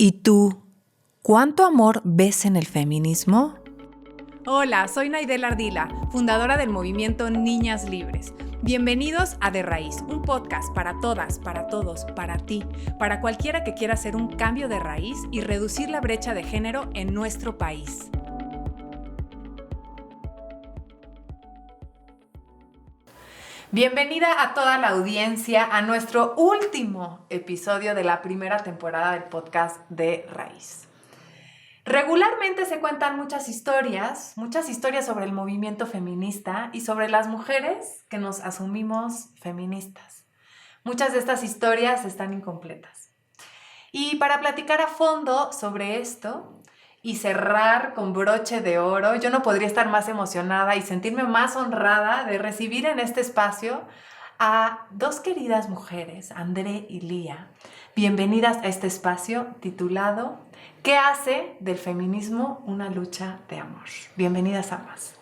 ¿Y tú, cuánto amor ves en el feminismo? Hola, soy Naidel Ardila, fundadora del movimiento Niñas Libres. Bienvenidos a De Raíz, un podcast para todas, para todos, para ti, para cualquiera que quiera hacer un cambio de raíz y reducir la brecha de género en nuestro país. Bienvenida a toda la audiencia a nuestro último episodio de la primera temporada del podcast De Raíz. Regularmente se cuentan muchas historias sobre el movimiento feminista y sobre las mujeres que nos asumimos feministas. Muchas de estas historias están incompletas. Y para platicar a fondo sobre esto y cerrar con broche de oro, yo no podría estar más emocionada y sentirme más honrada de recibir en este espacio a dos queridas mujeres, André y Lía. Bienvenidas a este espacio titulado ¿Qué hace del feminismo una lucha de amor? Bienvenidas ambas.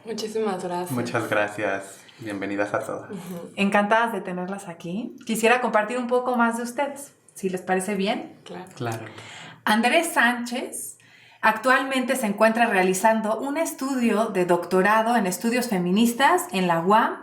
Muchísimas gracias. Muchas gracias. Bienvenidas a todas. Encantadas de tenerlas aquí. Quisiera compartir un poco más de ustedes, si les parece bien. Claro. Andrés Sánchez actualmente se encuentra realizando un estudio de doctorado en estudios feministas en la UAM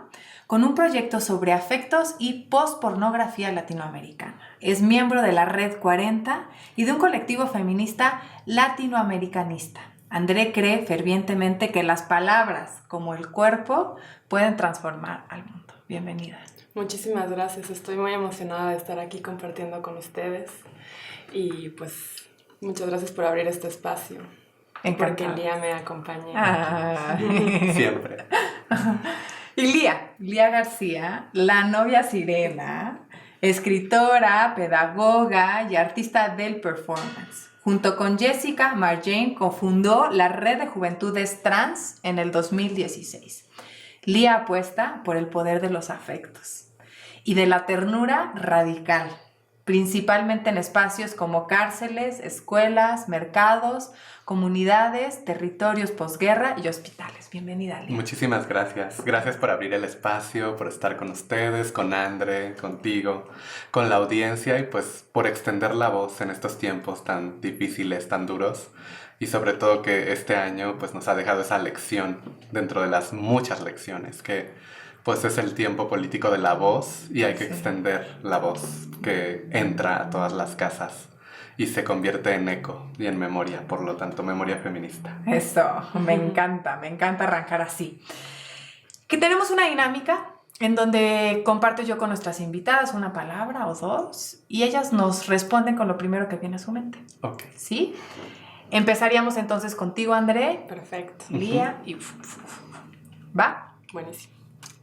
con un proyecto sobre afectos y pospornografía latinoamericana. Es miembro de la Red 40 y de un colectivo feminista latinoamericanista. André cree fervientemente que las palabras, como el cuerpo, pueden transformar al mundo. Bienvenida. Muchísimas gracias. Estoy muy emocionada de estar aquí compartiendo con ustedes. Y pues muchas gracias por abrir este espacio. Encantada. Porque Lía me acompaña. Siempre. Y Lía García, la novia sirena, escritora, pedagoga y artista del performance. Junto con Jessica Marjane cofundó la Red de Juventudes Trans en el 2016. Lía apuesta por el poder de los afectos y de la ternura radical, principalmente en espacios como cárceles, escuelas, mercados, comunidades, territorios posguerra y hospitales. Bienvenida, Lía. Muchísimas gracias. Gracias por abrir el espacio, por estar con ustedes, con André, contigo, con la audiencia y pues por extender la voz en estos tiempos tan difíciles, tan duros. Y sobre todo que este año pues nos ha dejado esa lección dentro de las muchas lecciones que pues es el tiempo político de la voz y hay que extender la voz que entra a todas las casas y se convierte en eco y en memoria, por lo tanto, memoria feminista. Eso, me encanta arrancar así. Que tenemos una dinámica en donde comparto yo con nuestras invitadas una palabra o dos y ellas nos responden con lo primero que viene a su mente. Ok. ¿Sí? Empezaríamos entonces contigo, André. Perfecto. Lía y... ¿Va? Buenísimo.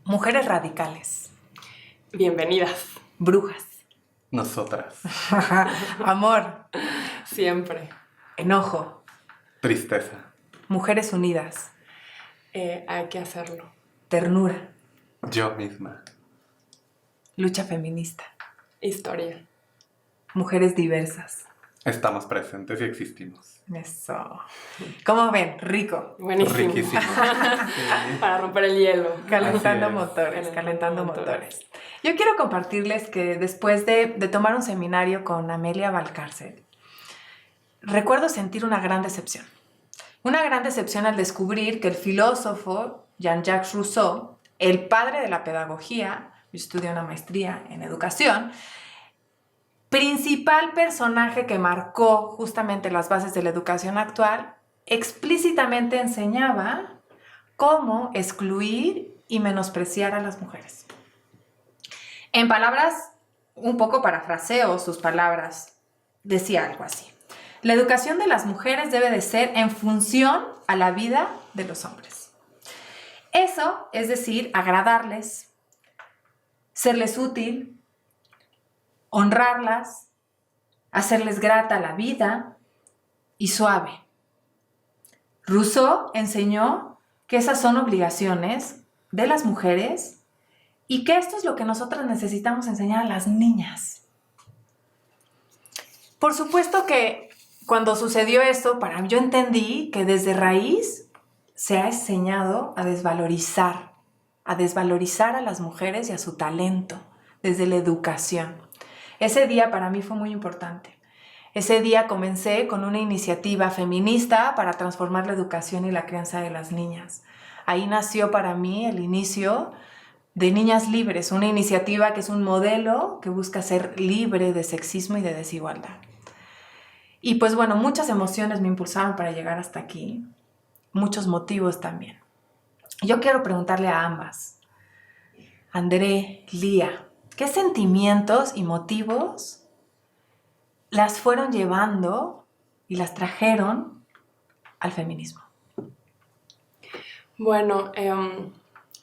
Mujeres radicales. Bienvenidas. Brujas. Nosotras. Amor. Siempre. Enojo. Tristeza. Mujeres unidas. Hay que hacerlo. Ternura. Yo misma. Lucha feminista. Historia. Mujeres diversas. Estamos presentes y existimos. Eso. ¿Cómo ven? Rico. Buenísimo. Riquísimo. Para romper el hielo. Calentando Así es. motores, calentando motores. motores. Yo quiero compartirles que después de tomar un seminario con Amelia Valcárcel, recuerdo sentir una gran decepción. Una gran decepción al descubrir que el filósofo Jean-Jacques Rousseau, el padre de la pedagogía, yo estudié una maestría en educación, principal personaje que marcó justamente las bases de la educación actual, explícitamente enseñaba cómo excluir y menospreciar a las mujeres. En palabras, un poco parafraseo sus palabras, decía algo así. La educación de las mujeres debe de ser en función a la vida de los hombres. Eso es decir, agradarles, serles útil, honrarlas, hacerles grata la vida y suave. Rousseau enseñó que esas son obligaciones de las mujeres y que esto es lo que nosotras necesitamos enseñar a las niñas. Por supuesto que cuando sucedió esto, yo entendí que desde raíz se ha enseñado a desvalorizar a las mujeres y a su talento desde la educación. Ese día para mí fue muy importante. Ese día comencé con una iniciativa feminista para transformar la educación y la crianza de las niñas. Ahí nació para mí el inicio de Niñas Libres, una iniciativa que es un modelo que busca ser libre de sexismo y de desigualdad. Y pues bueno, muchas emociones me impulsaron para llegar hasta aquí, muchos motivos también. Yo quiero preguntarle a ambas, André, Lía, ¿qué sentimientos y motivos las fueron llevando y las trajeron al feminismo? Bueno,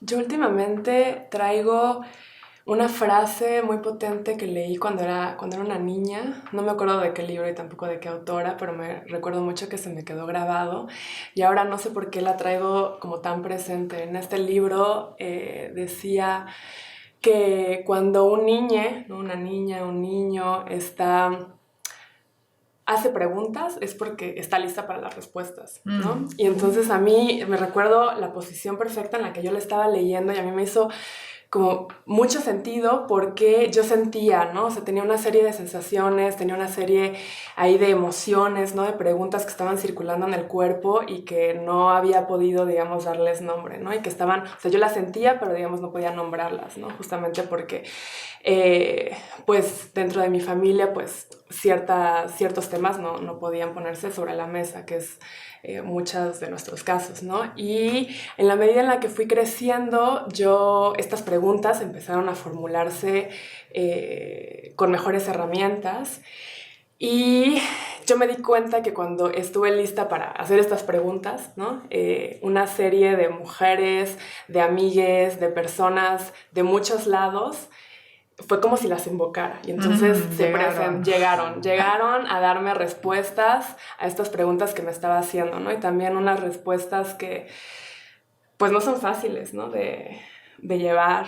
yo últimamente traigo una frase muy potente que leí cuando era una niña. No me acuerdo de qué libro y tampoco de qué autora, pero me recuerdo mucho que se me quedó grabado y ahora no sé por qué la traigo como tan presente. En este libro decía que cuando un niño, ¿no? Una niña, un niño hace preguntas es porque está lista para las respuestas, ¿no? Y entonces a mí me recuerdo la posición perfecta en la que yo le estaba leyendo y a mí me hizo como mucho sentido porque yo sentía, ¿no? O sea, tenía una serie de sensaciones, tenía una serie ahí de emociones, ¿no? De preguntas que estaban circulando en el cuerpo y que no había podido, digamos, darles nombre, ¿no? Y que estaban, o sea, yo las sentía, pero, digamos, no podía nombrarlas, ¿no? Justamente porque, pues, dentro de mi familia, pues, ciertos temas no podían ponerse sobre la mesa, que es muchos de nuestros casos, ¿no? Y en la medida en la que fui creciendo, estas preguntas empezaron a formularse con mejores herramientas y yo me di cuenta que cuando estuve lista para hacer estas preguntas, ¿no? Una serie de mujeres, de amigues, de personas de muchos lados, fue como si las invocara y entonces llegaron a darme respuestas a estas preguntas que me estaba haciendo, ¿no? Y también unas respuestas que pues no son fáciles, ¿no? de llevar,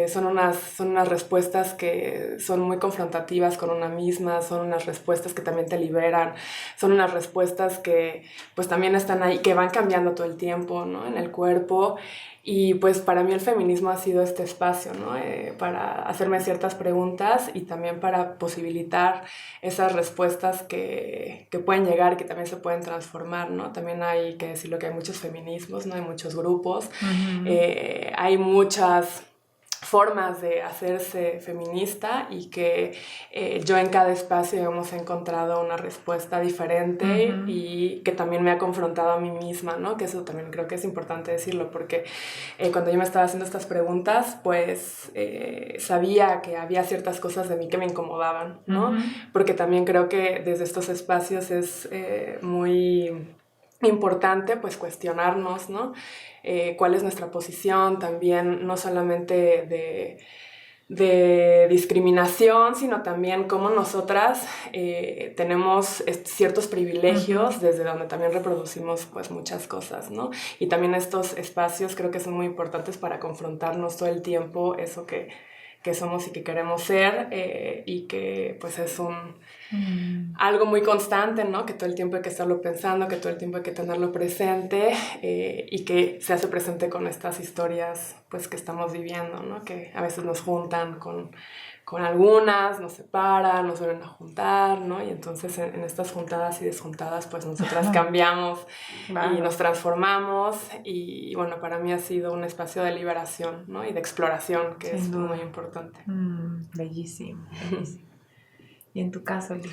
son unas respuestas que son muy confrontativas con una misma, son unas respuestas que también te liberan, son unas respuestas que pues también están ahí, que van cambiando todo el tiempo, ¿no? En el cuerpo. Y pues para mí el feminismo ha sido este espacio, ¿no? Para hacerme ciertas preguntas y también para posibilitar esas respuestas que pueden llegar y que también se pueden transformar, ¿no? También hay que decirlo que hay muchos feminismos, ¿no? Hay muchos grupos, hay muchas formas de hacerse feminista y que yo en cada espacio hemos encontrado una respuesta diferente y que también me ha confrontado a mí misma, ¿no? Que eso también creo que es importante decirlo porque cuando yo me estaba haciendo estas preguntas pues sabía que había ciertas cosas de mí que me incomodaban, ¿no? Porque también creo que desde estos espacios es muy importante pues cuestionarnos, ¿no? Cuál es nuestra posición también, no solamente de discriminación, sino también cómo nosotras tenemos ciertos privilegios desde donde también reproducimos pues muchas cosas, ¿no? Y también estos espacios creo que son muy importantes para confrontarnos todo el tiempo eso que somos y que queremos ser y que pues es algo muy constante, ¿no? Que todo el tiempo hay que estarlo pensando, que todo el tiempo hay que tenerlo presente y que se hace presente con estas historias pues que estamos viviendo, ¿no? Que a veces nos juntan con algunas, nos separan, nos vuelven a juntar, ¿no? Y entonces en estas juntadas y desjuntadas pues nosotras cambiamos y nos transformamos y bueno, para mí ha sido un espacio de liberación, ¿no? Y de exploración que es muy importante. Bellísimo, bellísimo. ¿Y en tu caso, Lee?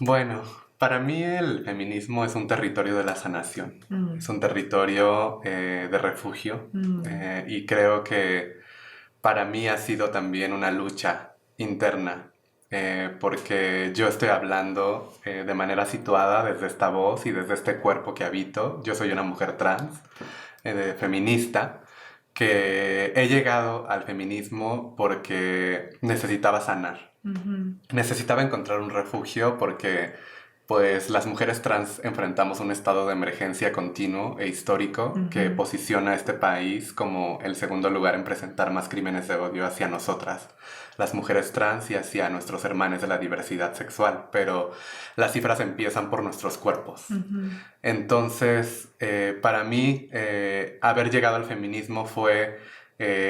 Bueno, para mí el feminismo es un territorio de la sanación, es un territorio de refugio y creo que para mí ha sido también una lucha interna porque yo estoy hablando de manera situada desde esta voz y desde este cuerpo que habito. Yo soy una mujer trans, feminista, que he llegado al feminismo porque necesitaba sanar. Necesitaba encontrar un refugio porque pues las mujeres trans enfrentamos un estado de emergencia continuo e histórico que posiciona a este país como el segundo lugar en presentar más crímenes de odio hacia nosotras, las mujeres trans y hacia nuestros hermanos de la diversidad sexual, pero las cifras empiezan por nuestros cuerpos. Entonces, para mí, haber llegado al feminismo fue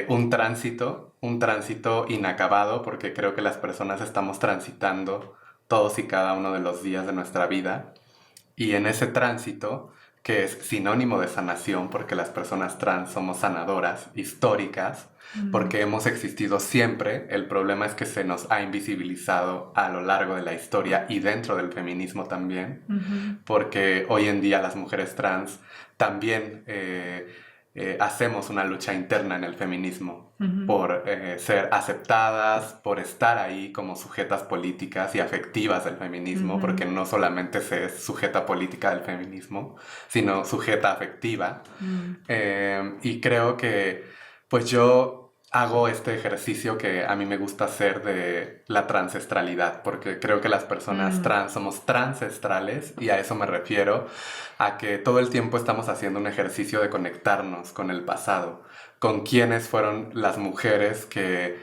un tránsito inacabado, porque creo que las personas estamos transitando todos y cada uno de los días de nuestra vida. Y en ese tránsito, que es sinónimo de sanación, porque las personas trans somos sanadoras históricas, porque hemos existido siempre, el problema es que se nos ha invisibilizado a lo largo de la historia y dentro del feminismo también, porque hoy en día las mujeres trans también hacemos una lucha interna en el feminismo por ser aceptadas, por estar ahí como sujetas políticas y afectivas del feminismo, porque no solamente se es sujeta política del feminismo, sino sujeta afectiva. Y creo que pues yo hago este ejercicio que a mí me gusta hacer de la transestralidad, porque creo que las personas trans somos transestrales, y a eso me refiero, a que todo el tiempo estamos haciendo un ejercicio de conectarnos con el pasado, con quiénes fueron las mujeres que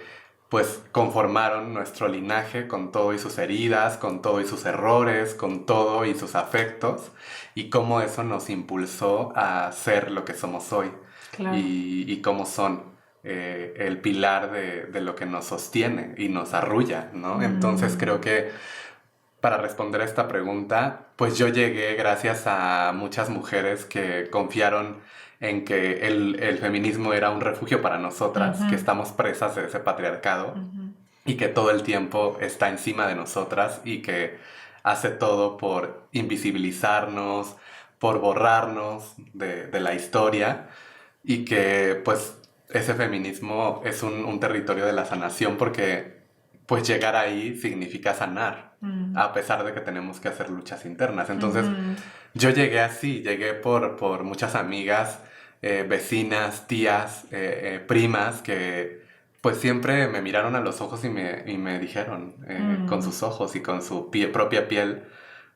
pues conformaron nuestro linaje con todo y sus heridas, con todo y sus errores, con todo y sus afectos, y cómo eso nos impulsó a ser lo que somos hoy. Claro. Y cómo son el pilar de lo que nos sostiene y nos arrulla, ¿no? Entonces creo que para responder a esta pregunta, pues yo llegué gracias a muchas mujeres que confiaron en que el feminismo era un refugio para nosotras, que estamos presas de ese patriarcado y que todo el tiempo está encima de nosotras y que hace todo por invisibilizarnos, por borrarnos de la historia, y que pues ese feminismo es un territorio de la sanación, porque pues llegar ahí significa sanar, a pesar de que tenemos que hacer luchas internas. Entonces yo llegué así, llegué por muchas amigas, vecinas, tías, primas, que pues siempre me miraron a los ojos y me dijeron con sus ojos y con su propia piel,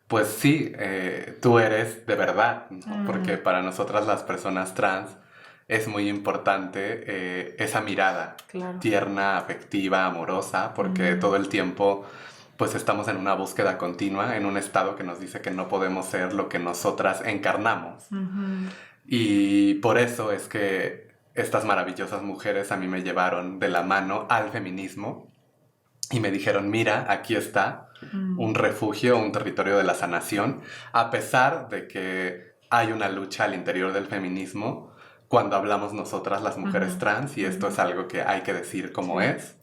pues sí, tú eres de verdad, ¿no? Porque para nosotras las personas trans es muy importante esa mirada tierna, afectiva, amorosa, porque todo el tiempo pues estamos en una búsqueda continua, en un estado que nos dice que no podemos ser lo que nosotras encarnamos. Y por eso es que estas maravillosas mujeres a mí me llevaron de la mano al feminismo y me dijeron, mira, aquí está un refugio, un territorio de la sanación, a pesar de que hay una lucha al interior del feminismo cuando hablamos nosotras las mujeres trans, y esto es algo que hay que decir como es.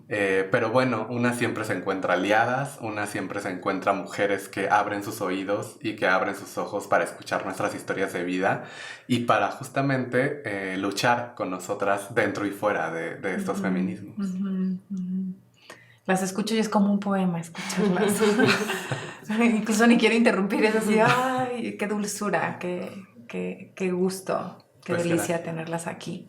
Pero bueno, una siempre se encuentra aliadas, una siempre se encuentra mujeres que abren sus oídos y que abren sus ojos para escuchar nuestras historias de vida y para justamente luchar con nosotras dentro y fuera de estos feminismos. Las escucho y es como un poema escucharlas. Incluso ni quiero interrumpir, es así, ¡ay, qué dulzura, qué gusto, qué Pues delicia gracias. tenerlas aquí!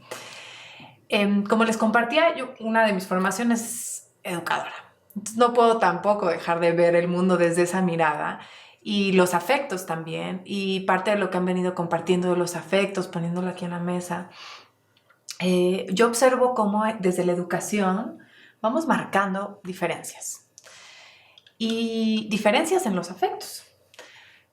Como les compartía, una de mis formaciones es educadora. Entonces no puedo tampoco dejar de ver el mundo desde esa mirada y los afectos también. Y parte de lo que han venido compartiendo de los afectos, poniéndolo aquí en la mesa, yo observo cómo desde la educación vamos marcando diferencias. Y diferencias en los afectos.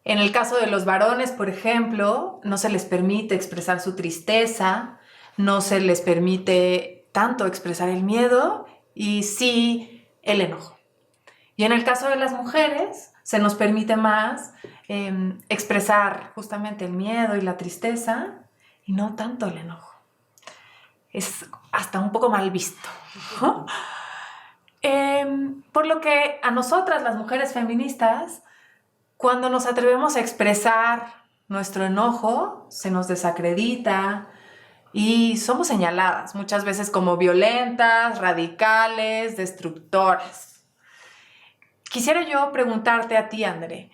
En el caso de los varones, por ejemplo, no se les permite expresar su tristeza, no se les permite tanto expresar el miedo y sí el enojo. Y en el caso de las mujeres, se nos permite más expresar justamente el miedo y la tristeza y no tanto el enojo. Es hasta un poco mal visto, ¿no? Por lo que a nosotras, las mujeres feministas, cuando nos atrevemos a expresar nuestro enojo, se nos desacredita y somos señaladas muchas veces como violentas, radicales, destructoras. Quisiera yo preguntarte a ti, André,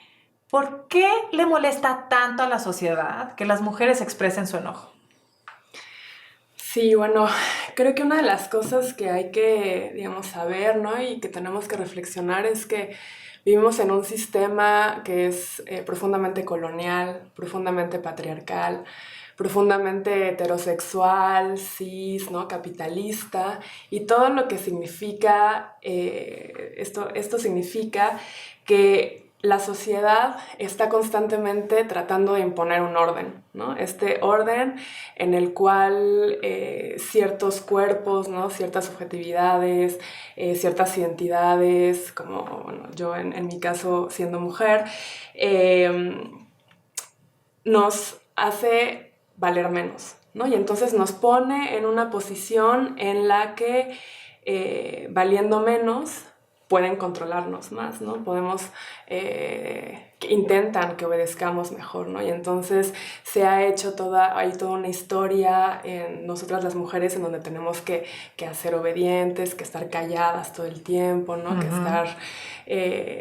¿por qué le molesta tanto a la sociedad que las mujeres expresen su enojo? Sí, bueno, creo que una de las cosas que hay que, digamos, saber, ¿no? Y que tenemos que reflexionar es que vivimos en un sistema que es profundamente colonial, profundamente patriarcal, profundamente heterosexual, cis, ¿no? Capitalista, y todo lo que significa, esto significa que la sociedad está constantemente tratando de imponer un orden, ¿no? Este orden en el cual ciertos cuerpos, ¿no? Ciertas subjetividades, ciertas identidades, como bueno, yo en mi caso siendo mujer, nos hace valer menos, ¿no? Y entonces nos pone en una posición en la que valiendo menos pueden controlarnos más, ¿no? Intentan que obedezcamos mejor, ¿no? Y entonces hay toda una historia en nosotras las mujeres en donde tenemos que ser obedientes, que estar calladas todo el tiempo, ¿no? Que estar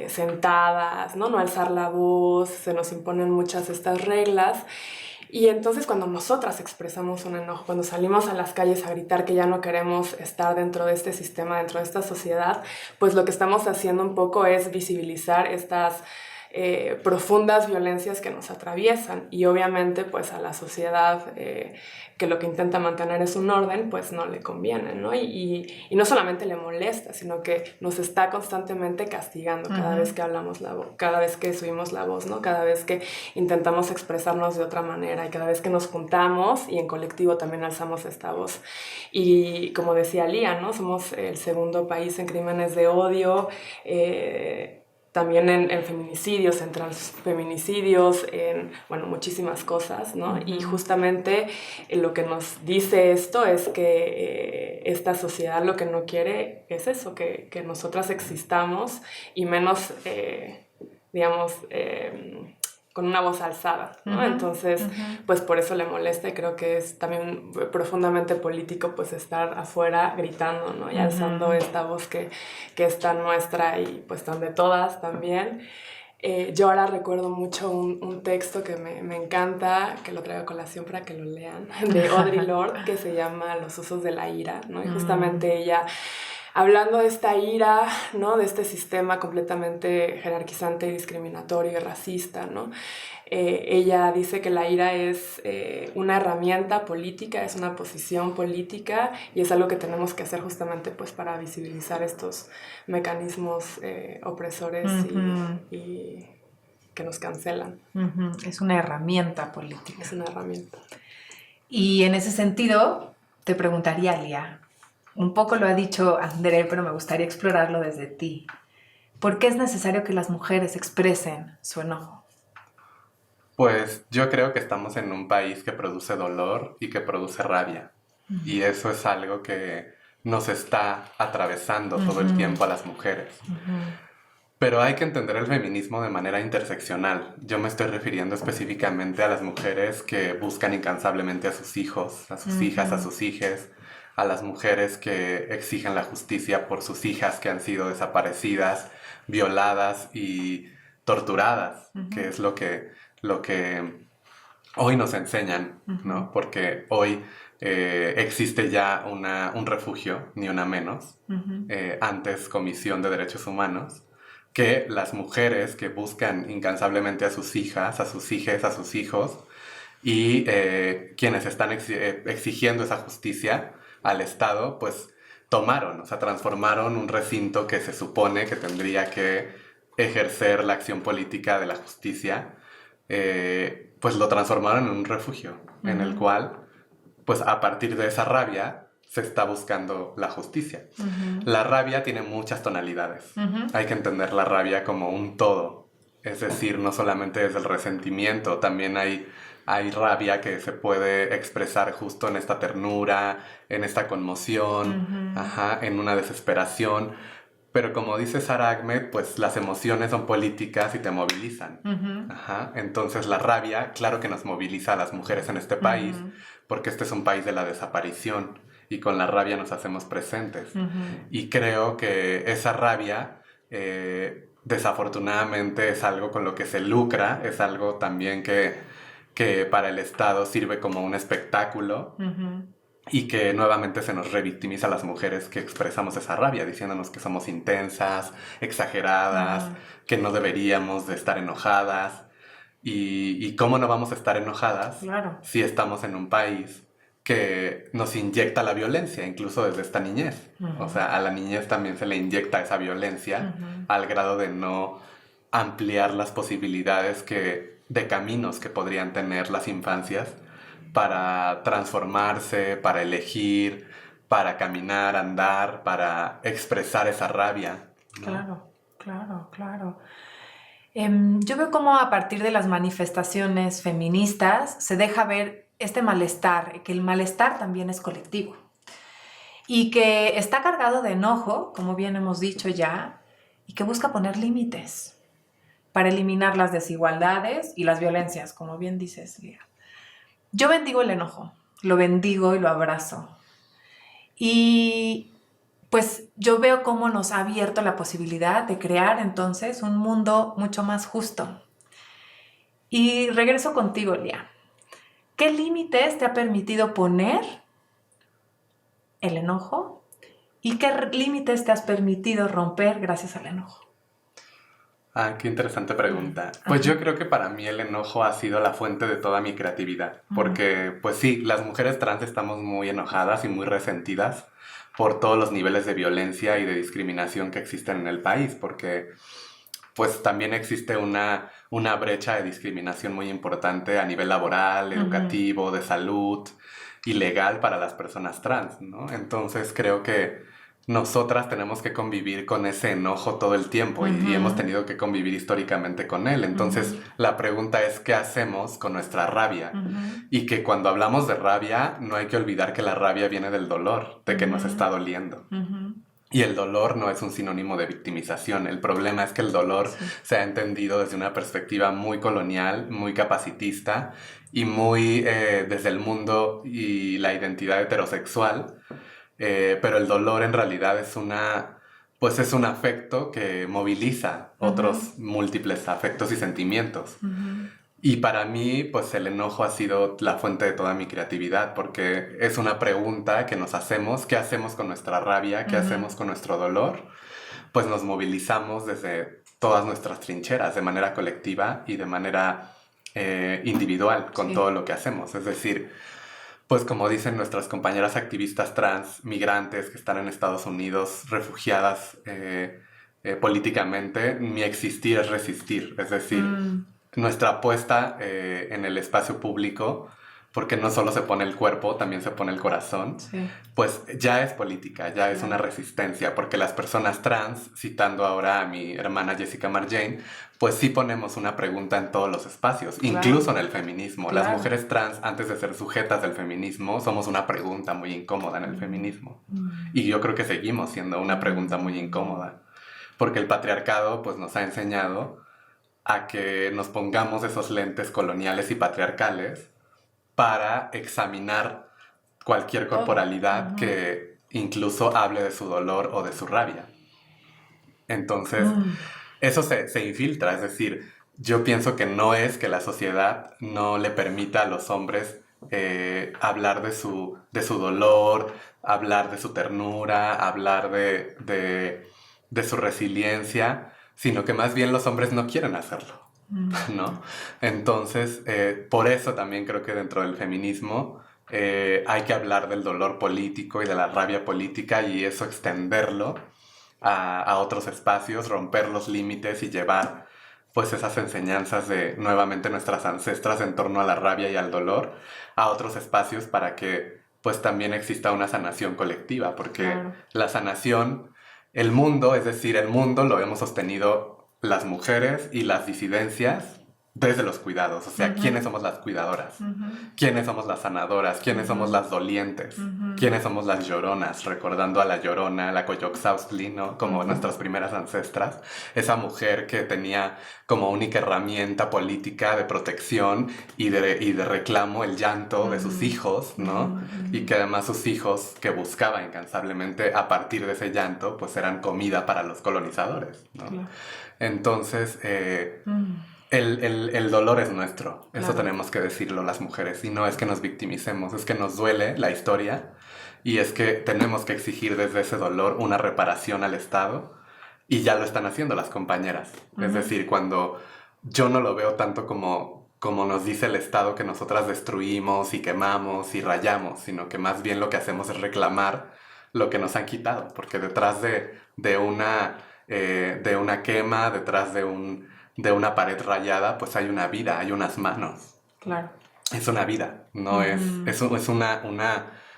sentadas, ¿no? No alzar la voz, se nos imponen muchas estas reglas. Y entonces cuando nosotras expresamos un enojo, cuando salimos a las calles a gritar que ya no queremos estar dentro de este sistema, dentro de esta sociedad, pues lo que estamos haciendo un poco es visibilizar estas profundas violencias que nos atraviesan, y obviamente pues a la sociedad que lo que intenta mantener es un orden, pues no le conviene, ¿no? Y no solamente le molesta, sino que nos está constantemente castigando cada vez que hablamos cada vez que subimos la voz, ¿no? Cada vez que intentamos expresarnos de otra manera, y cada vez que nos juntamos y en colectivo también alzamos esta voz. Y como decía Lía, ¿no? Somos el segundo país en crímenes de odio, también en feminicidios, en transfeminicidios, en, bueno, muchísimas cosas, ¿no? Y justamente lo que nos dice esto es que esta sociedad lo que no quiere es eso, que nosotras existamos, y menos, digamos, con una voz alzada, ¿no? Entonces, pues por eso le molesta, y creo que es también profundamente político, pues estar afuera gritando, ¿no? Y alzando esta voz que es tan nuestra y pues tan de todas también. Yo ahora recuerdo mucho un texto que me encanta, que lo traigo a colación para que lo lean, de Audre Lorde, que se llama Los usos de la ira, ¿no? Y justamente ella, hablando de esta ira, ¿no? De este sistema completamente jerarquizante, discriminatorio y racista, ¿no? Ella dice que la ira es una herramienta política, es una posición política, y es algo que tenemos que hacer justamente pues, para visibilizar estos mecanismos opresores y que nos cancelan. Es una herramienta política. Es una herramienta. Y en ese sentido, te preguntaría, Lía, un poco lo ha dicho André, pero me gustaría explorarlo desde ti. ¿Por qué es necesario que las mujeres expresen su enojo? Pues yo creo que estamos en un país que produce dolor y que produce rabia. Y eso es algo que nos está atravesando todo el tiempo a las mujeres. Pero hay que entender el feminismo de manera interseccional. Yo me estoy refiriendo específicamente a las mujeres que buscan incansablemente a sus hijos, a sus hijas, a sus hijes, a las mujeres que exigen la justicia por sus hijas que han sido desaparecidas, violadas y torturadas, que es lo que hoy nos enseñan, ¿no? Porque hoy existe ya un refugio, ni una menos, antes Comisión de Derechos Humanos, que las mujeres que buscan incansablemente a sus hijas, a sus hijes, a sus hijos, y quienes están exigiendo esa justicia al Estado, pues transformaron un recinto que se supone que tendría que ejercer la acción política de la justicia, pues lo transformaron en un refugio, en el cual, pues a partir de esa rabia, se está buscando la justicia. La rabia tiene muchas tonalidades. Hay que entender la rabia como un todo. Es decir, no solamente desde el resentimiento, también hay rabia que se puede expresar justo en esta ternura, en esta conmoción, en una desesperación. Pero como dice Sara Ahmed, pues las emociones son políticas y te movilizan. Entonces la rabia, claro que nos moviliza a las mujeres en este país, porque este es un país de la desaparición, y con la rabia nos hacemos presentes. Y creo que esa rabia, desafortunadamente, es algo con lo que se lucra, es algo también que para el Estado sirve como un espectáculo, y que nuevamente se nos revictimiza a las mujeres que expresamos esa rabia, diciéndonos que somos intensas, exageradas, que no deberíamos de estar enojadas. Y cómo no vamos a estar enojadas si estamos en un país que nos inyecta la violencia, incluso desde esta niñez. O sea, a la niñez también se le inyecta esa violencia al grado de no ampliar las posibilidades de caminos que podrían tener las infancias para transformarse, para elegir, para caminar, andar, para expresar esa rabia, ¿no? Claro. Yo veo cómo a partir de las manifestaciones feministas se deja ver este malestar, que el malestar también es colectivo y que está cargado de enojo, como bien hemos dicho ya, y que busca poner límites para eliminar las desigualdades y las violencias, como bien dices, Lía. Yo bendigo el enojo, lo bendigo y lo abrazo. Y pues yo veo cómo nos ha abierto la posibilidad de crear entonces un mundo mucho más justo. Y regreso contigo, Lía. ¿Qué límites te ha permitido poner el enojo? ¿Y qué límites te has permitido romper gracias al enojo? Qué interesante pregunta. Pues yo creo que para mí el enojo ha sido la fuente de toda mi creatividad, porque pues sí, las mujeres trans estamos muy enojadas y muy resentidas por todos los niveles de violencia y de discriminación que existen en el país, porque pues también existe una brecha de discriminación muy importante a nivel laboral, educativo, de salud y legal para las personas trans, ¿no? Entonces creo que nosotras tenemos que convivir con ese enojo todo el tiempo y hemos tenido que convivir históricamente con él. Entonces la pregunta es ¿qué hacemos con nuestra rabia? Y que cuando hablamos de rabia no hay que olvidar que la rabia viene del dolor, de que nos está doliendo. Y el dolor no es un sinónimo de victimización. El problema es que el dolor se ha entendido desde una perspectiva muy colonial, muy capacitista y muy desde el mundo y la identidad heterosexual. Pero el dolor en realidad es un afecto que moviliza otros múltiples afectos y sentimientos. Y para mí, pues el enojo ha sido la fuente de toda mi creatividad, porque es una pregunta que nos hacemos: ¿qué hacemos con nuestra rabia? ¿Qué hacemos con nuestro dolor? Pues nos movilizamos desde todas nuestras trincheras, de manera colectiva y de manera individual, con todo lo que hacemos. Es decir, pues como dicen nuestras compañeras activistas trans, migrantes que están en Estados Unidos, refugiadas políticamente, mi existir es resistir. Es decir, nuestra apuesta en el espacio público, porque no solo se pone el cuerpo, también se pone el corazón, pues ya es política, ya es una resistencia, porque las personas trans, citando ahora a mi hermana Jessica Marjane, pues sí ponemos una pregunta en todos los espacios, incluso en el feminismo. Las mujeres trans, antes de ser sujetas del feminismo, somos una pregunta muy incómoda en el feminismo. Y yo creo que seguimos siendo una pregunta muy incómoda, porque el patriarcado pues nos ha enseñado a que nos pongamos esos lentes coloniales y patriarcales para examinar cualquier corporalidad que incluso hable de su dolor o de su rabia. Entonces, eso se infiltra. Es decir, yo pienso que no es que la sociedad no le permita a los hombres hablar de su dolor, hablar de su ternura, hablar de su resiliencia, sino que más bien los hombres no quieren hacerlo, ¿no? Entonces, por eso también creo que dentro del feminismo hay que hablar del dolor político y de la rabia política, y eso extenderlo a otros espacios, romper los límites y llevar pues esas enseñanzas de nuevamente nuestras ancestras en torno a la rabia y al dolor a otros espacios, para que pues también exista una sanación colectiva, porque la sanación, el mundo, es decir, el mundo lo hemos sostenido las mujeres y las disidencias desde los cuidados. O sea, ¿quiénes somos las cuidadoras? ¿Quiénes somos las sanadoras? ¿Quiénes somos las dolientes? ¿Quiénes somos las lloronas? Recordando a la Llorona, la Coyolxauhqui, ¿no? Como nuestras primeras ancestras. Esa mujer que tenía como única herramienta política de protección y de reclamo el llanto de sus hijos, ¿no? Y que además sus hijos, que buscaban incansablemente a partir de ese llanto, pues eran comida para los colonizadores, ¿no? Entonces, el dolor es nuestro. Eso tenemos que decirlo las mujeres. Y no es que nos victimicemos, es que nos duele la historia, y es que tenemos que exigir desde ese dolor una reparación al Estado, y ya lo están haciendo las compañeras. Es decir, cuando yo no lo veo tanto como nos dice el Estado que nosotras destruimos y quemamos y rayamos, sino que más bien lo que hacemos es reclamar lo que nos han quitado, porque detrás de una quema, detrás de de una pared rayada, pues hay una vida, hay unas manos. Claro. Es una vida, no es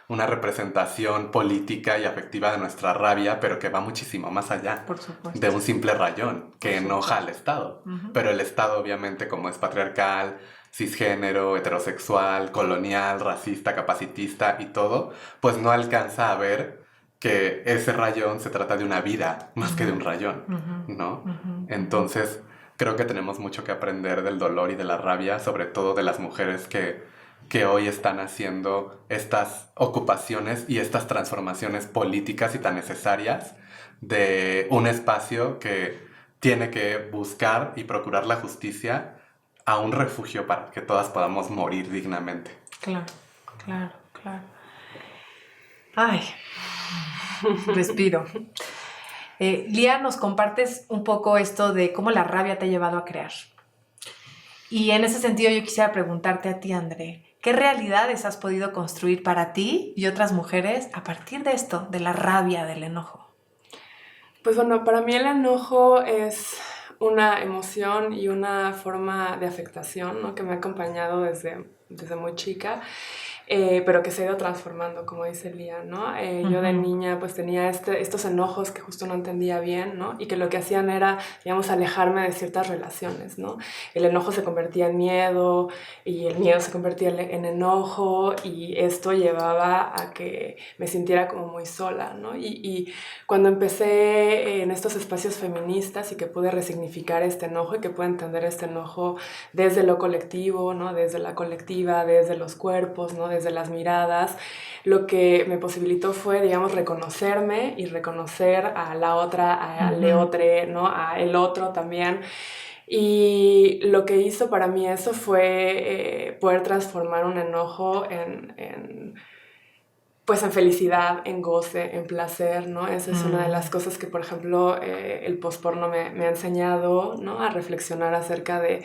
una representación política y afectiva de nuestra rabia, pero que va muchísimo más allá. Por supuesto. De un simple rayón que enoja al Estado. Pero el Estado, obviamente, como es patriarcal, cisgénero, heterosexual, colonial, racista, capacitista y todo, pues no alcanza a ver que ese rayón se trata de una vida más que de un rayón, ¿no? Entonces, creo que tenemos mucho que aprender del dolor y de la rabia, sobre todo de las mujeres que hoy están haciendo estas ocupaciones y estas transformaciones políticas y tan necesarias de un espacio que tiene que buscar y procurar la justicia a un refugio para que todas podamos morir dignamente. Claro. Ay, respiro. Lía, nos compartes un poco esto de cómo la rabia te ha llevado a crear. Y en ese sentido yo quisiera preguntarte a ti, André, ¿qué realidades has podido construir para ti y otras mujeres a partir de esto, de la rabia, del enojo? Pues bueno, para mí el enojo es una emoción y una forma de afectación, ¿no? Que me ha acompañado desde muy chica. Pero que se ha ido transformando, como dice Lía, ¿no? Yo de niña pues tenía estos enojos que justo no entendía bien, ¿no? Y que lo que hacían era, digamos, alejarme de ciertas relaciones, ¿no? El enojo se convertía en miedo y el miedo se convertía en enojo y esto llevaba a que me sintiera como muy sola, ¿no? Y cuando empecé en estos espacios feministas y que pude resignificar este enojo y que pude entender este enojo desde lo colectivo, ¿no? Desde la colectiva, desde los cuerpos, ¿no? Desde las miradas, lo que me posibilitó fue, digamos, reconocerme y reconocer a la otra, al leotre, ¿no? A el otro también. Y lo que hizo para mí eso fue poder transformar un enojo en felicidad, en goce, en placer, ¿no? Esa es una de las cosas que, por ejemplo, el posporno me ha enseñado, ¿no? A reflexionar acerca de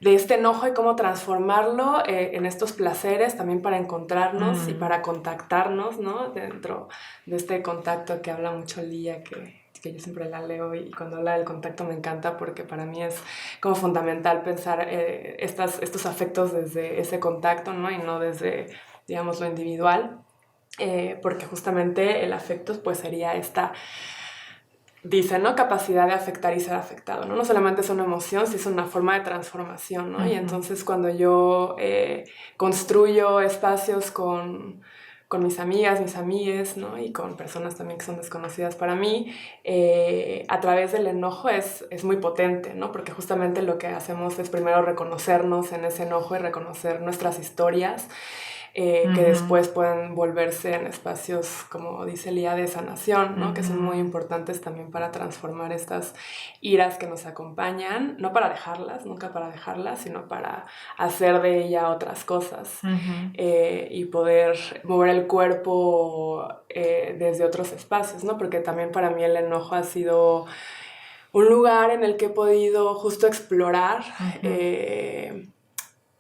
este enojo y cómo transformarlo en estos placeres también para encontrarnos y para contactarnos, ¿no? Dentro de este contacto que habla mucho Lía, que yo siempre la leo y cuando habla del contacto me encanta porque para mí es como fundamental pensar estos afectos desde ese contacto, ¿no? Y no desde, digamos, lo individual, porque justamente el afecto pues sería esta... Dice, ¿no? Capacidad de afectar y ser afectado, ¿no? No solamente es una emoción, sino es una forma de transformación, ¿no? Y entonces cuando yo construyo espacios con mis amigas, mis amigues, ¿no? Y con personas también que son desconocidas para mí, a través del enojo es muy potente, ¿no? Porque justamente lo que hacemos es primero reconocernos en ese enojo y reconocer nuestras historias, que después pueden volverse en espacios, como dice Lía, de sanación, ¿no? Que son muy importantes también para transformar estas iras que nos acompañan, no para dejarlas, nunca para dejarlas, sino para hacer de ella otras cosas y poder mover el cuerpo desde otros espacios, ¿no? Porque también para mí el enojo ha sido un lugar en el que he podido justo explorar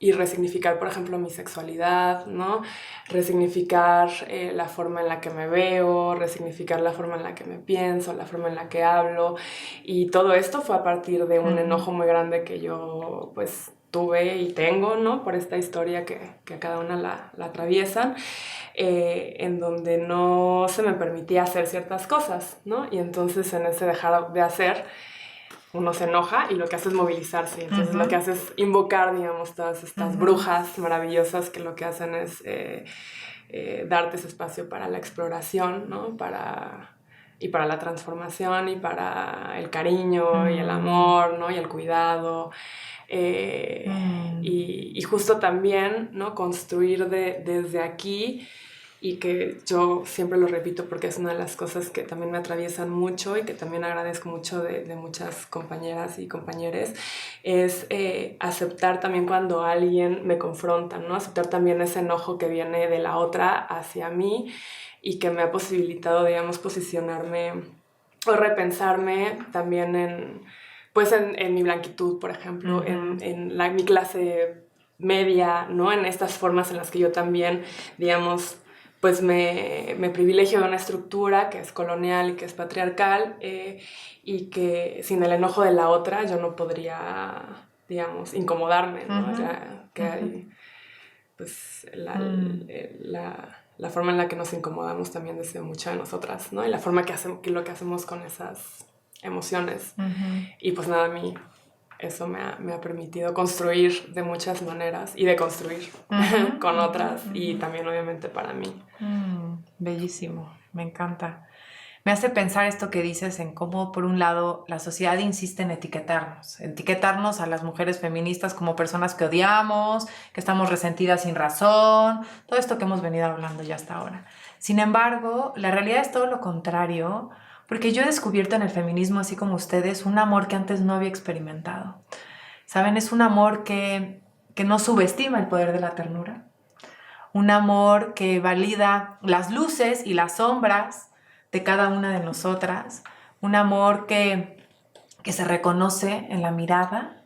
y resignificar, por ejemplo, mi sexualidad, ¿no? Resignificar la forma en la que me veo, resignificar la forma en la que me pienso, la forma en la que hablo. Y todo esto fue a partir de un enojo muy grande que yo, pues, tuve y tengo, ¿no? Por esta historia que a cada una la atraviesan, en donde no se me permitía hacer ciertas cosas, ¿no? Y entonces en ese dejar de hacer, uno se enoja y lo que hace es movilizarse. Entonces lo que hace es invocar, digamos, todas estas brujas maravillosas que lo que hacen es darte ese espacio para la exploración, ¿no? Y para la transformación y para el cariño y el amor, ¿no? Y el cuidado. Y justo también, ¿no? Construir desde aquí, y que yo siempre lo repito porque es una de las cosas que también me atraviesan mucho y que también agradezco mucho de muchas compañeras y compañeros, es aceptar también cuando alguien me confronta, ¿no? Aceptar también ese enojo que viene de la otra hacia mí y que me ha posibilitado, digamos, posicionarme o repensarme también en mi blanquitud, por ejemplo, en mi clase media, ¿no? En estas formas en las que yo también, digamos, pues me privilegio de una estructura que es colonial y que es patriarcal, y que sin el enojo de la otra yo no podría, digamos, incomodarme, ¿no? Uh-huh. O sea, que hay, pues, la forma en la que nos incomodamos también dice mucho de nosotras, ¿no? Y la forma que lo que hacemos con esas emociones. Uh-huh. Y pues nada, a mí eso me ha permitido construir de muchas maneras y de construir Uh-huh. con otras, Uh-huh. y también obviamente para mí. Bellísimo, me encanta. Me hace pensar esto que dices en cómo, por un lado, la sociedad insiste en etiquetarnos a las mujeres feministas como personas que odiamos, que estamos resentidas sin razón, todo esto que hemos venido hablando ya hasta ahora. Sin embargo, la realidad es todo lo contrario, porque yo he descubierto en el feminismo, así como ustedes, un amor que antes no había experimentado. ¿Saben? Es un amor que no subestima el poder de la ternura, un amor que valida las luces y las sombras de cada una de nosotras, un amor que se reconoce en la mirada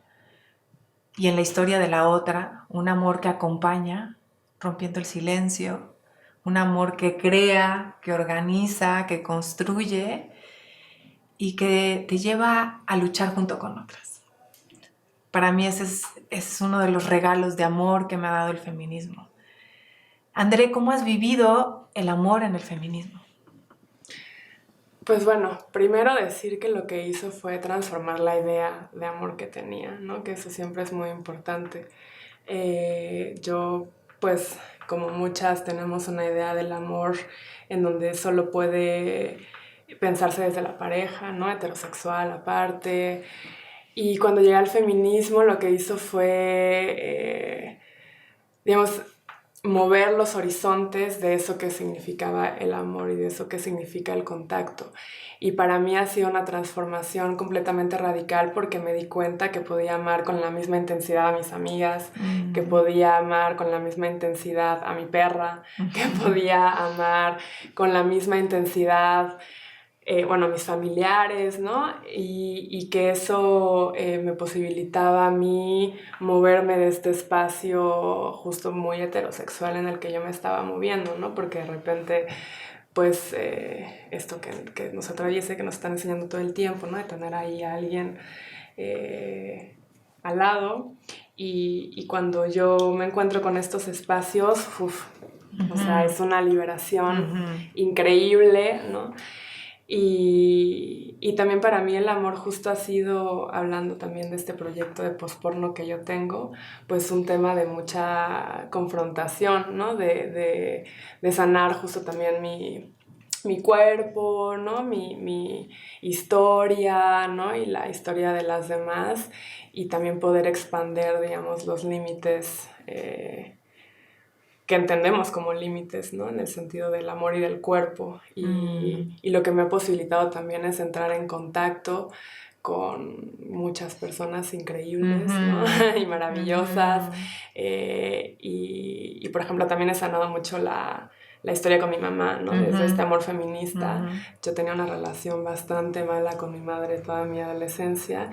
y en la historia de la otra, un amor que acompaña, rompiendo el silencio, un amor que crea, que organiza, que construye y que te lleva a luchar junto con otras. Para mí ese es uno de los regalos de amor que me ha dado el feminismo. André, ¿cómo has vivido el amor en el feminismo? Pues bueno, primero decir que lo que hizo fue transformar la idea de amor que tenía, ¿no? Que eso siempre es muy importante. Yo, pues, como muchas, tenemos una idea del amor en donde solo puede pensarse desde la pareja, ¿no? Heterosexual aparte. Y cuando llegué al feminismo, lo que hizo fue, digamos, mover los horizontes de eso que significaba el amor y de eso que significa el contacto. Y para mí ha sido una transformación completamente radical, porque me di cuenta que podía amar con la misma intensidad a mis amigas, que podía amar con la misma intensidad a mi perra, que podía amar con la misma intensidad a mis familiares, ¿no? Y que eso me posibilitaba a mí moverme de este espacio justo muy heterosexual en el que yo me estaba moviendo, ¿no? Porque de repente, pues, esto que nos atraviesa, que nos están enseñando todo el tiempo, ¿no? De tener ahí a alguien al lado. Y cuando yo me encuentro con estos espacios, o sea, es una liberación increíble, ¿no? Y también para mí el amor justo ha sido, hablando también de este proyecto de posporno que yo tengo, pues un tema de mucha confrontación, ¿no? De sanar justo también mi cuerpo, ¿no? Mi historia, ¿no? Y la historia de las demás, y también poder expander, digamos, los límites que entendemos como límites, ¿no? En el sentido del amor y del cuerpo. Y lo que me ha posibilitado también es entrar en contacto con muchas personas increíbles, ¿no? Y maravillosas. Y, por ejemplo, también he sanado mucho la historia con mi mamá, ¿no? Desde este amor feminista. Yo tenía una relación bastante mala con mi madre toda mi adolescencia,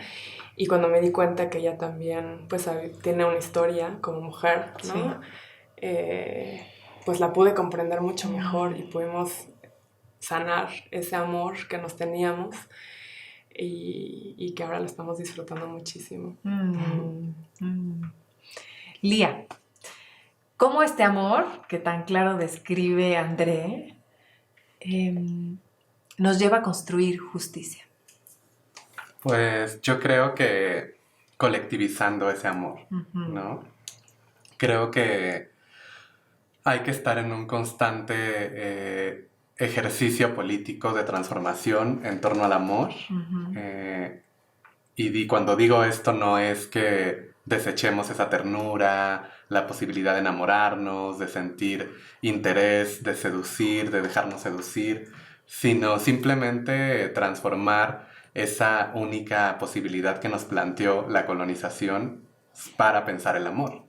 y cuando me di cuenta que ella también, pues, tiene una historia como mujer, ¿no? Sí. Pues la pude comprender mucho mejor, y pudimos sanar ese amor que nos teníamos, y que ahora lo estamos disfrutando muchísimo. Lía, ¿cómo este amor que tan claro describe André nos lleva a construir justicia? Pues yo creo que colectivizando ese amor, ¿no? Creo que hay que estar en un constante ejercicio político de transformación en torno al amor. Y cuando digo esto, no es que desechemos esa ternura, la posibilidad de enamorarnos, de sentir interés, de seducir, de dejarnos seducir, sino simplemente transformar esa única posibilidad que nos planteó la colonización para pensar el amor.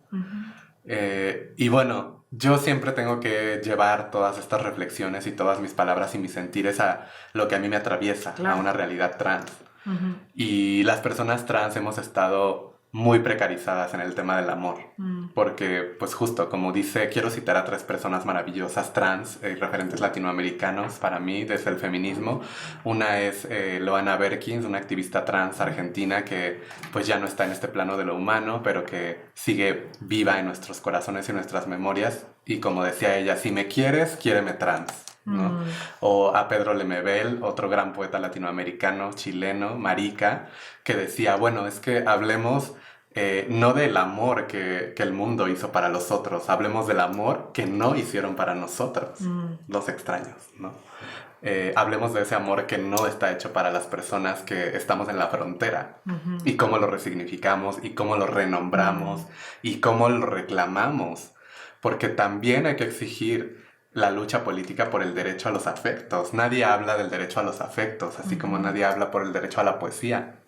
Y bueno, yo siempre tengo que llevar todas estas reflexiones y todas mis palabras y mis sentires a lo que a mí me atraviesa, claro, a una realidad trans. Y las personas trans hemos estado muy precarizadas en el tema del amor. Porque, pues justo, como dice, quiero citar a 3 personas maravillosas trans, referentes latinoamericanos para mí, desde el feminismo. Una es Loana Berkins, una activista trans argentina que pues ya no está en este plano de lo humano, pero que sigue viva en nuestros corazones y nuestras memorias. Y como decía ella, si me quieres, quiéreme trans, ¿no? O a Pedro Lemebel, otro gran poeta latinoamericano, chileno, marica, que decía, bueno, es que hablemos no del amor que el mundo hizo para los otros, hablemos del amor que no hicieron para nosotros, los extraños, ¿no? Hablemos de ese amor que no está hecho para las personas que estamos en la frontera, y cómo lo resignificamos, y cómo lo renombramos, y cómo lo reclamamos, porque también hay que exigir la lucha política por el derecho a los afectos. Nadie habla del derecho a los afectos, así como nadie habla por el derecho a la poesía.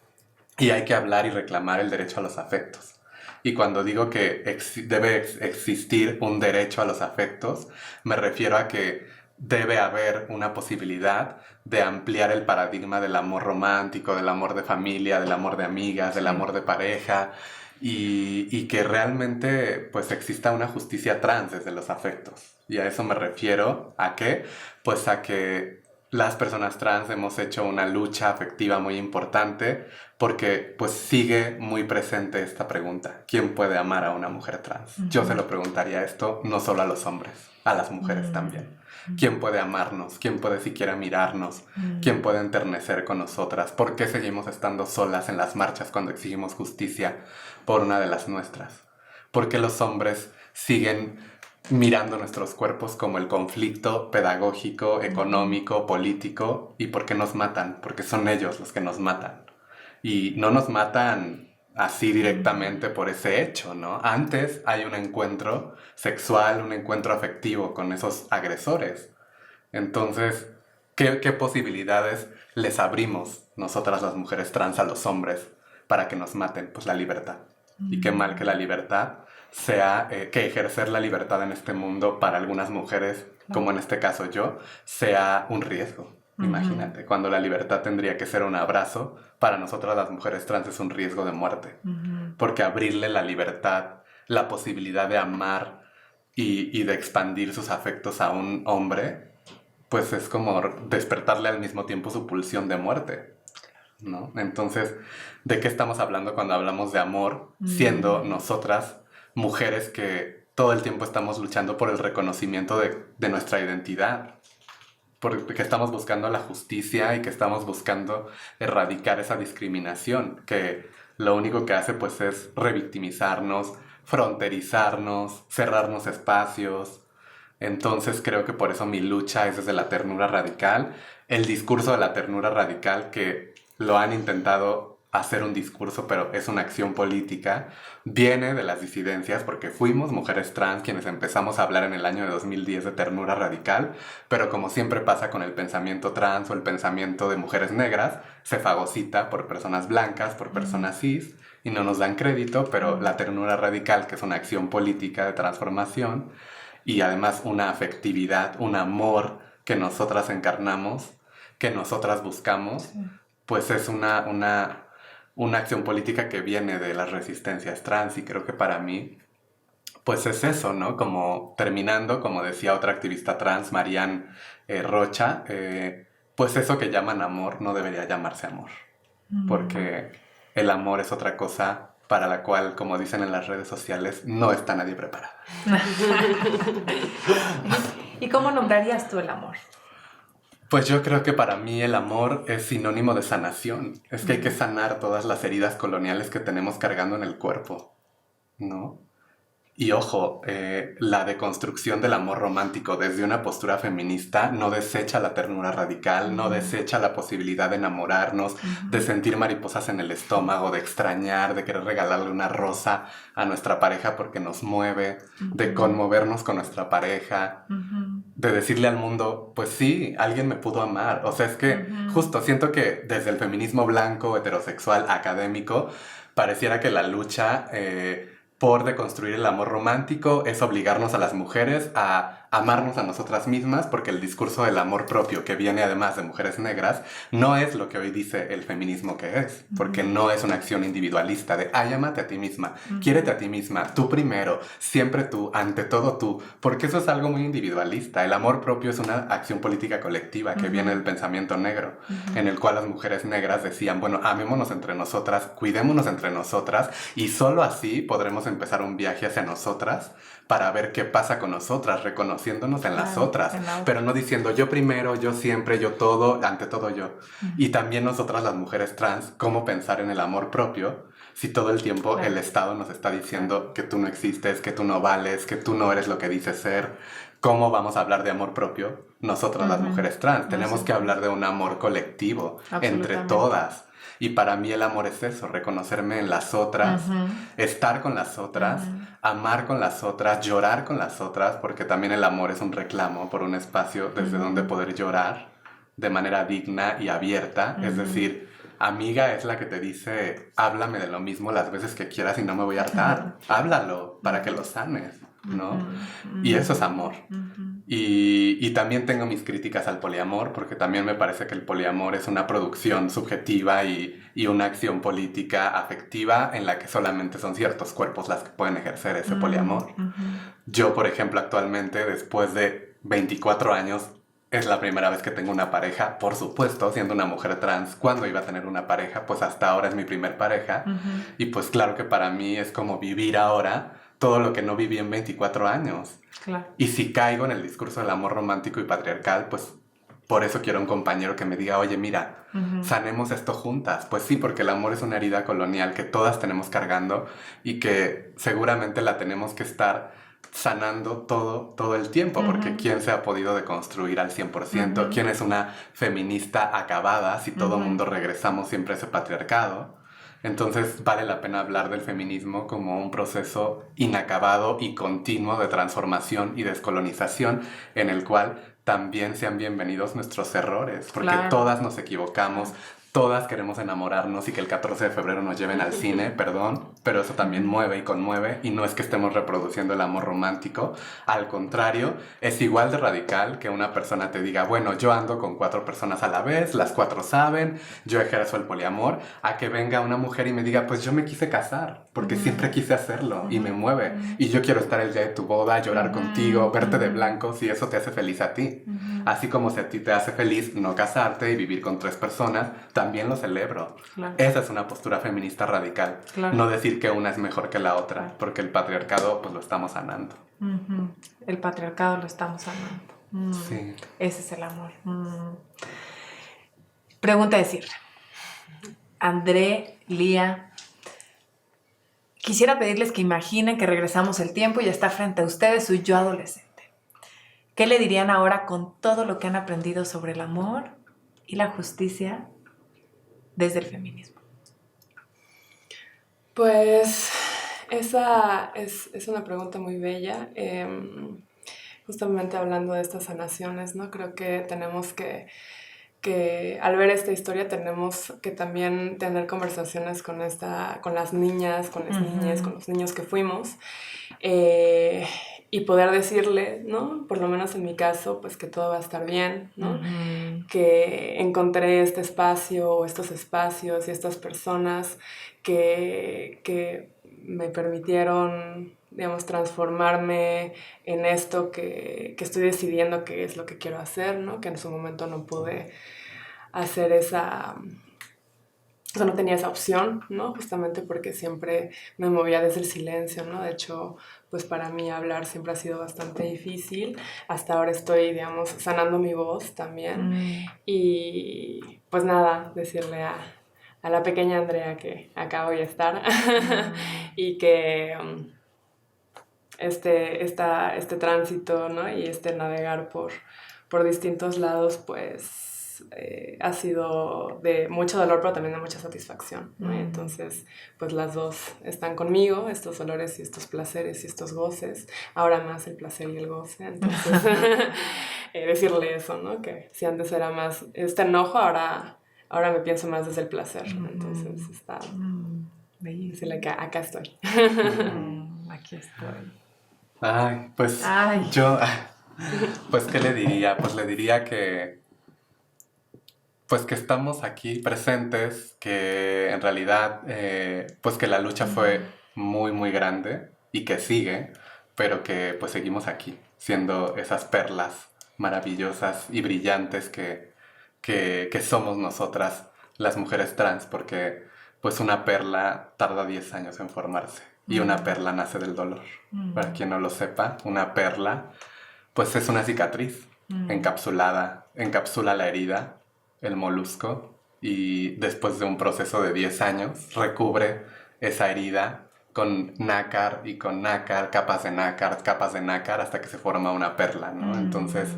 Y hay que hablar y reclamar el derecho a los afectos. Y cuando digo que debe existir un derecho a los afectos, me refiero a que debe haber una posibilidad de ampliar el paradigma del amor romántico, del amor de familia, del amor de amigas, del amor de pareja, y que realmente pues exista una justicia trans desde los afectos. Y a eso me refiero, ¿a qué? Pues a que las personas trans hemos hecho una lucha afectiva muy importante porque pues sigue muy presente esta pregunta: ¿quién puede amar a una mujer trans? Yo se lo preguntaría esto no solo a los hombres, a las mujeres también. ¿Quién puede amarnos? ¿Quién puede siquiera mirarnos? ¿Quién puede enternecer con nosotras? ¿Por qué seguimos estando solas en las marchas cuando exigimos justicia por una de las nuestras? ¿Por qué los hombres siguen mirando nuestros cuerpos como el conflicto pedagógico, económico, político? ¿Y por qué nos matan? Porque son ellos los que nos matan. Y no nos matan así directamente por ese hecho, ¿no? Antes hay un encuentro sexual, un encuentro afectivo con esos agresores. Entonces, ¿qué posibilidades les abrimos nosotras las mujeres trans a los hombres para que nos maten? Pues la libertad. Y qué mal que la libertad sea, que ejercer la libertad en este mundo para algunas mujeres, como en este caso yo, sea un riesgo. Imagínate, cuando la libertad tendría que ser un abrazo, para nosotras las mujeres trans es un riesgo de muerte. Porque abrirle la libertad, la posibilidad de amar y de expandir sus afectos a un hombre, pues es como despertarle al mismo tiempo su pulsión de muerte, ¿no? Entonces, ¿de qué estamos hablando cuando hablamos de amor, siendo nosotras mujeres que todo el tiempo estamos luchando por el reconocimiento de nuestra identidad? Porque estamos buscando la justicia y que estamos buscando erradicar esa discriminación, que lo único que hace pues es revictimizarnos, fronterizarnos, cerrarnos espacios. Entonces creo que por eso mi lucha es desde la ternura radical. El discurso de la ternura radical, que lo han intentado hacer un discurso, pero es una acción política, viene de las disidencias, porque fuimos mujeres trans quienes empezamos a hablar en el año de 2010 de ternura radical, pero como siempre pasa con el pensamiento trans o el pensamiento de mujeres negras, se fagocita por personas blancas, por personas cis, y no nos dan crédito, pero la ternura radical, que es una acción política de transformación, y además una afectividad, un amor que nosotras encarnamos, que nosotras buscamos, pues es una acción política que viene de las resistencias trans. Y creo que para mí, pues es eso, ¿no? Como terminando, como decía otra activista trans, Marianne Rocha, pues eso que llaman amor no debería llamarse amor, porque el amor es otra cosa para la cual, como dicen en las redes sociales, no está nadie preparada. ¿Y cómo nombrarías tú el amor? Pues yo creo que para mí el amor es sinónimo de sanación. Es que hay que sanar todas las heridas coloniales que tenemos cargando en el cuerpo, ¿no? Y ojo, la deconstrucción del amor romántico desde una postura feminista no desecha la ternura radical, no desecha la posibilidad de enamorarnos, de sentir mariposas en el estómago, de extrañar, de querer regalarle una rosa a nuestra pareja porque nos mueve, de conmovernos con nuestra pareja, de decirle al mundo, pues sí, alguien me pudo amar. O sea, es que justo siento que desde el feminismo blanco, heterosexual, académico, pareciera que la lucha por deconstruir el amor romántico es obligarnos a las mujeres a amarnos a nosotras mismas, porque el discurso del amor propio, que viene además de mujeres negras, no es lo que hoy dice el feminismo que es, porque no es una acción individualista de, ay, ámate a ti misma, quiérete a ti misma, tú primero, siempre tú, ante todo tú, porque eso es algo muy individualista. El amor propio es una acción política colectiva que viene del pensamiento negro, en el cual las mujeres negras decían, bueno, amémonos entre nosotras, cuidémonos entre nosotras, y solo así podremos empezar un viaje hacia nosotras para ver qué pasa con nosotras, reconociéndonos en las otras, pero no diciendo yo primero, yo siempre, yo todo, ante todo yo. Y también nosotras las mujeres trans, cómo pensar en el amor propio si todo el tiempo el Estado nos está diciendo que tú no existes, que tú no vales, que tú no eres lo que dices ser. ¿Cómo vamos a hablar de amor propio nosotras las mujeres trans? Tenemos que hablar de un amor colectivo entre todas. Y para mí el amor es eso, reconocerme en las otras, estar con las otras, amar con las otras, llorar con las otras, porque también el amor es un reclamo por un espacio desde donde poder llorar de manera digna y abierta. Es decir, amiga es la que te dice, háblame de lo mismo las veces que quieras y no me voy a hartar. Háblalo para que lo sanes, ¿no? Y eso es amor. Y también tengo mis críticas al poliamor, porque también me parece que el poliamor es una producción subjetiva y una acción política afectiva en la que solamente son ciertos cuerpos las que pueden ejercer ese poliamor. Yo, por ejemplo, actualmente, después de 24 años, es la primera vez que tengo una pareja. Por supuesto, siendo una mujer trans, ¿cuándo iba a tener una pareja? Pues hasta ahora es mi primer pareja. Y pues claro que para mí es como vivir ahora todo lo que no viví en 24 años. Claro. Y si caigo en el discurso del amor romántico y patriarcal, pues por eso quiero un compañero que me diga, oye, mira, sanemos esto juntas. Pues sí, porque el amor es una herida colonial que todas tenemos cargando y que seguramente la tenemos que estar sanando todo el tiempo, porque ¿quién se ha podido deconstruir al 100%? ¿Quién es una feminista acabada si todo mundo regresamos siempre a ese patriarcado? Entonces vale la pena hablar del feminismo como un proceso inacabado y continuo de transformación y descolonización en el cual también sean bienvenidos nuestros errores, porque todas nos equivocamos, todas queremos enamorarnos y que el 14 de febrero nos lleven al cine, perdón, pero eso también mueve y conmueve, y no es que estemos reproduciendo el amor romántico, al contrario, es igual de radical que una persona te diga, bueno, yo ando con 4 personas a la vez, las 4 saben, yo ejerzo el poliamor, a que venga una mujer y me diga, pues yo me quise casar, porque siempre quise hacerlo, y me mueve, y yo quiero estar el día de tu boda, llorar contigo, verte de blanco, si eso te hace feliz a ti. Así como si a ti te hace feliz no casarte y vivir con 3 personas, también lo celebro. Esa es una postura feminista radical. No decir que una es mejor que la otra, porque el patriarcado pues lo estamos sanando. El patriarcado lo estamos sanando. Sí. Ese es el amor. Pregunta de cierre. André, Lía, quisiera pedirles que imaginen que regresamos el tiempo y está frente a ustedes su yo adolescente. ¿Qué le dirían ahora con todo lo que han aprendido sobre el amor y la justicia desde el feminismo? Pues esa es una pregunta muy bella. Justamente hablando de estas sanaciones, ¿no? Creo que tenemos que al ver esta historia tenemos que también tener conversaciones con las niñas, con las niñas, con los niños que fuimos. Y poder decirle, ¿no? Por lo menos en mi caso, pues que todo va a estar bien, ¿no? Que encontré este espacio, o estos espacios y estas personas que me permitieron, digamos, transformarme en esto que estoy decidiendo qué es lo que quiero hacer, ¿no? Que en su momento no pude hacer no tenía esa opción, ¿no? Justamente porque siempre me movía desde el silencio, ¿no? De hecho, pues para mí hablar siempre ha sido bastante difícil. Hasta ahora estoy, digamos, sanando mi voz también. Y pues nada, decirle a la pequeña Andrea que acá voy a estar y que este tránsito, ¿no? Y navegar por distintos lados, pues ha sido de mucho dolor, pero también de mucha satisfacción, ¿no? Entonces, pues las dos están conmigo, estos dolores y estos placeres y estos goces, ahora más el placer y el goce. Entonces, decirle eso, ¿no? Que si antes era más este enojo, ahora me pienso más desde el placer. Entonces, está... decirle que acá estoy. Aquí estoy. Ay, pues yo... Pues, ¿qué le diría? Pues le diría que estamos aquí presentes, que en realidad, pues que la lucha fue muy, muy grande y que sigue, pero que pues seguimos aquí, siendo esas perlas maravillosas y brillantes que somos nosotras, las mujeres trans, porque pues una perla tarda 10 años en formarse y una perla nace del dolor. Para quien no lo sepa, una perla pues es una cicatriz encapsulada, encapsula la herida, el molusco, y después de un proceso de 10 años recubre esa herida con nácar y con nácar, capas de nácar, hasta que se forma una perla, ¿no? Entonces,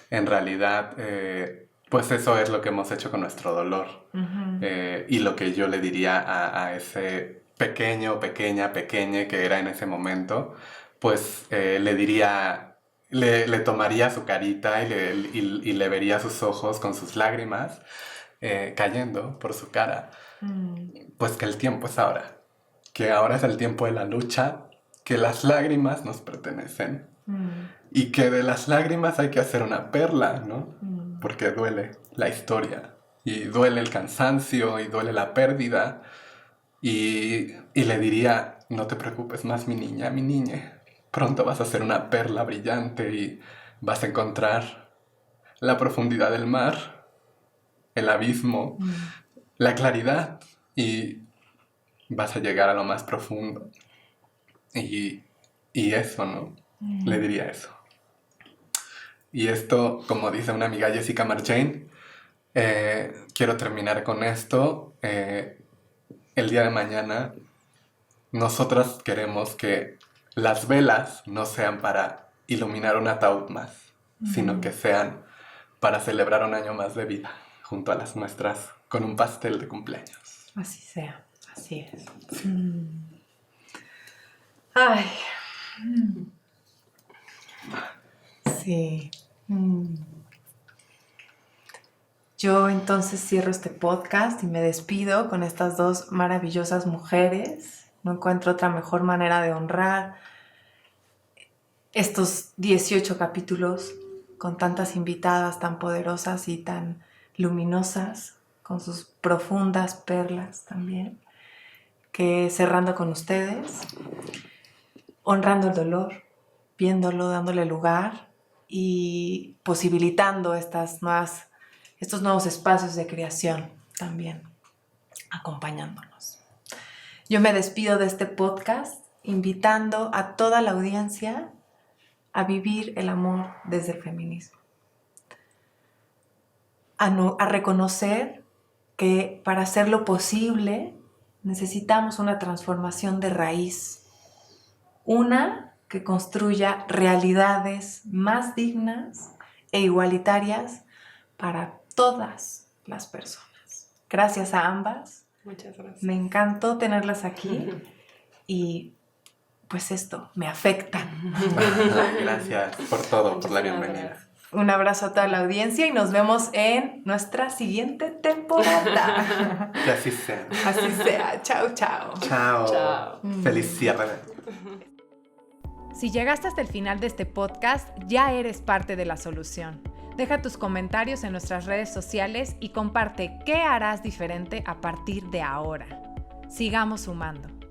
en realidad, pues eso es lo que hemos hecho con nuestro dolor. Y lo que yo le diría a ese pequeña que era en ese momento, pues le diría... Le tomaría su carita y le vería sus ojos con sus lágrimas cayendo por su cara. Pues que el tiempo es ahora. Que ahora es el tiempo de la lucha. Que las lágrimas nos pertenecen. Y que de las lágrimas hay que hacer una perla, ¿no? Porque duele la historia. Y duele el cansancio y duele la pérdida. Y le diría, no te preocupes más, mi niña, mi niña. Pronto vas a ser una perla brillante y vas a encontrar la profundidad del mar, el abismo, la claridad, y vas a llegar a lo más profundo. Y eso, ¿no? Le diría eso. Y esto, como dice una amiga, Jessica Marjane, quiero terminar con esto. El día de mañana, nosotras queremos que las velas no sean para iluminar un ataúd más, sino que sean para celebrar un año más de vida junto a las nuestras con un pastel de cumpleaños. Así sea, así es. Ay. Sí. Yo entonces cierro este podcast y me despido con estas dos maravillosas mujeres. No encuentro otra mejor manera de honrar estos 18 capítulos con tantas invitadas tan poderosas y tan luminosas, con sus profundas perlas también, que cerrando con ustedes, honrando el dolor, viéndolo, dándole lugar y posibilitando estos nuevos espacios de creación también, acompañándonos. Yo me despido de este podcast invitando a toda la audiencia a vivir el amor desde el feminismo. A reconocer que para hacerlo posible necesitamos una transformación de raíz. Una que construya realidades más dignas e igualitarias para todas las personas. Gracias a ambas. Muchas gracias. Me encantó tenerlas aquí y pues esto me afecta. Gracias por todo, por la bienvenida. Un abrazo a toda la audiencia y nos vemos en nuestra siguiente temporada. Que así sea. Así sea. Chao, chao. Chao. Chao. Feliz cierre. Si llegaste hasta el final de este podcast, ya eres parte de la solución. Deja tus comentarios en nuestras redes sociales y comparte qué harás diferente a partir de ahora. Sigamos sumando.